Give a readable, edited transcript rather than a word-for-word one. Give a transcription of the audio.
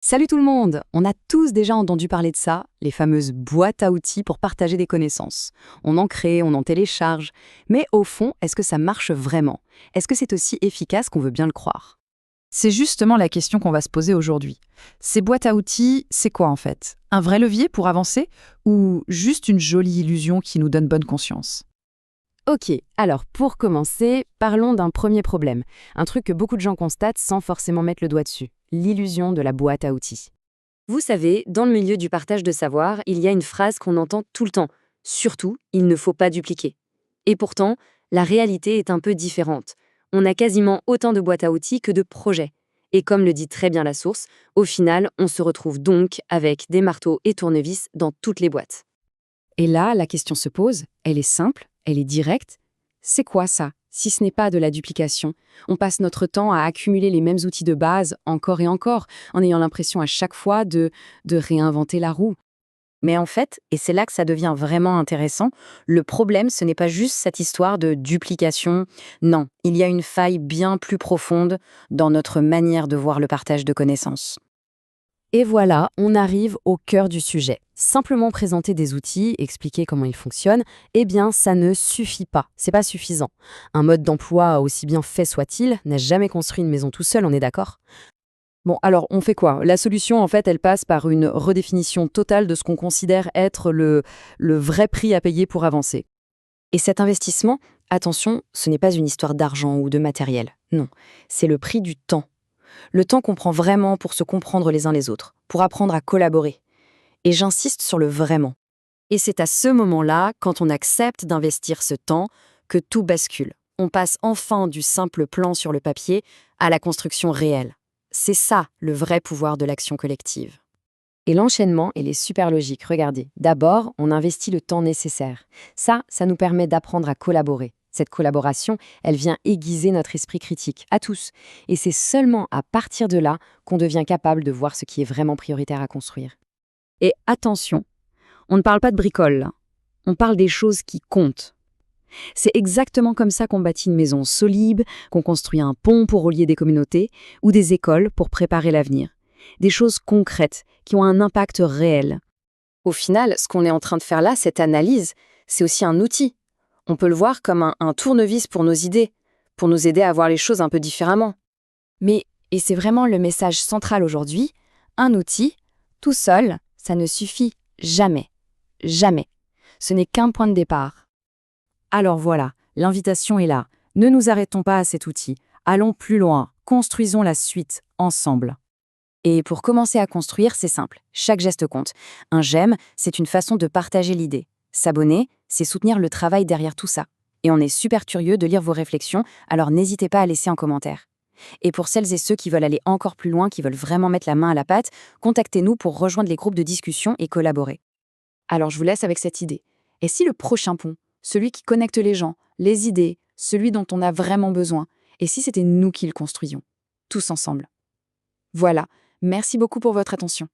Salut tout le monde! On a tous déjà entendu parler de ça, les fameuses boîtes à outils pour partager des connaissances. On en crée, on en télécharge. Mais au fond, est-ce que ça marche vraiment? Est-ce que c'est aussi efficace qu'on veut bien le croire? C'est justement la question qu'on va se poser aujourd'hui. Ces boîtes à outils, c'est quoi en fait? Un vrai levier pour avancer ou juste une jolie illusion qui nous donne bonne conscience? Ok, alors pour commencer, parlons d'un premier problème. Un truc que beaucoup de gens constatent sans forcément mettre le doigt dessus. L'illusion de la boîte à outils. Vous savez, dans le milieu du partage de savoir, il y a une phrase qu'on entend tout le temps. Surtout, il ne faut pas dupliquer. Et pourtant, la réalité est un peu différente. On a quasiment autant de boîtes à outils que de projets. Et comme le dit très bien la source, au final, on se retrouve donc avec des marteaux et tournevis dans toutes les boîtes. Et là, la question se pose, elle est simple, elle est directe. C'est quoi ça, si ce n'est pas de la duplication? On passe notre temps à accumuler les mêmes outils de base encore et encore, en ayant l'impression à chaque fois de réinventer la roue. Mais en fait, et c'est là que ça devient vraiment intéressant, le problème, ce n'est pas juste cette histoire de duplication. Non, il y a une faille bien plus profonde dans notre manière de voir le partage de connaissances. Et voilà, on arrive au cœur du sujet. Simplement présenter des outils, expliquer comment ils fonctionnent, eh bien, ça ne suffit pas. C'est pas suffisant. Un mode d'emploi, aussi bien fait soit-il, n'a jamais construit une maison tout seul, on est d'accord? Bon, alors on fait quoi? La solution, en fait, elle passe par une redéfinition totale de ce qu'on considère être le vrai prix à payer pour avancer. Et cet investissement, attention, ce n'est pas une histoire d'argent ou de matériel. Non, c'est le prix du temps. Le temps qu'on prend vraiment pour se comprendre les uns les autres, pour apprendre à collaborer. Et j'insiste sur le vraiment. Et c'est à ce moment-là, quand on accepte d'investir ce temps, que tout bascule. On passe enfin du simple plan sur le papier à la construction réelle. C'est ça, le vrai pouvoir de l'action collective. Et l'enchaînement, il est super logique. Regardez, d'abord, on investit le temps nécessaire. Ça nous permet d'apprendre à collaborer. Cette collaboration, elle vient aiguiser notre esprit critique, à tous. Et c'est seulement à partir de là qu'on devient capable de voir ce qui est vraiment prioritaire à construire. Et attention, on ne parle pas de bricole, là. On parle des choses qui comptent. C'est exactement comme ça qu'on bâtit une maison solide, qu'on construit un pont pour relier des communautés ou des écoles pour préparer l'avenir. Des choses concrètes qui ont un impact réel. Au final, ce qu'on est en train de faire là, cette analyse, c'est aussi un outil. On peut le voir comme un tournevis pour nos idées, pour nous aider à voir les choses un peu différemment. Mais, et c'est vraiment le message central aujourd'hui, un outil, tout seul, ça ne suffit jamais. Jamais. Ce n'est qu'un point de départ. Alors voilà, l'invitation est là. Ne nous arrêtons pas à cet outil. Allons plus loin, construisons la suite, ensemble. Et pour commencer à construire, c'est simple. Chaque geste compte. Un j'aime, c'est une façon de partager l'idée. S'abonner, c'est soutenir le travail derrière tout ça. Et on est super curieux de lire vos réflexions, alors n'hésitez pas à laisser un commentaire. Et pour celles et ceux qui veulent aller encore plus loin, qui veulent vraiment mettre la main à la pâte, contactez-nous pour rejoindre les groupes de discussion et collaborer. Alors je vous laisse avec cette idée. Et si le prochain pont, celui qui connecte les gens, les idées, celui dont on a vraiment besoin, et si c'était nous qui le construisions, tous ensemble? Voilà, merci beaucoup pour votre attention.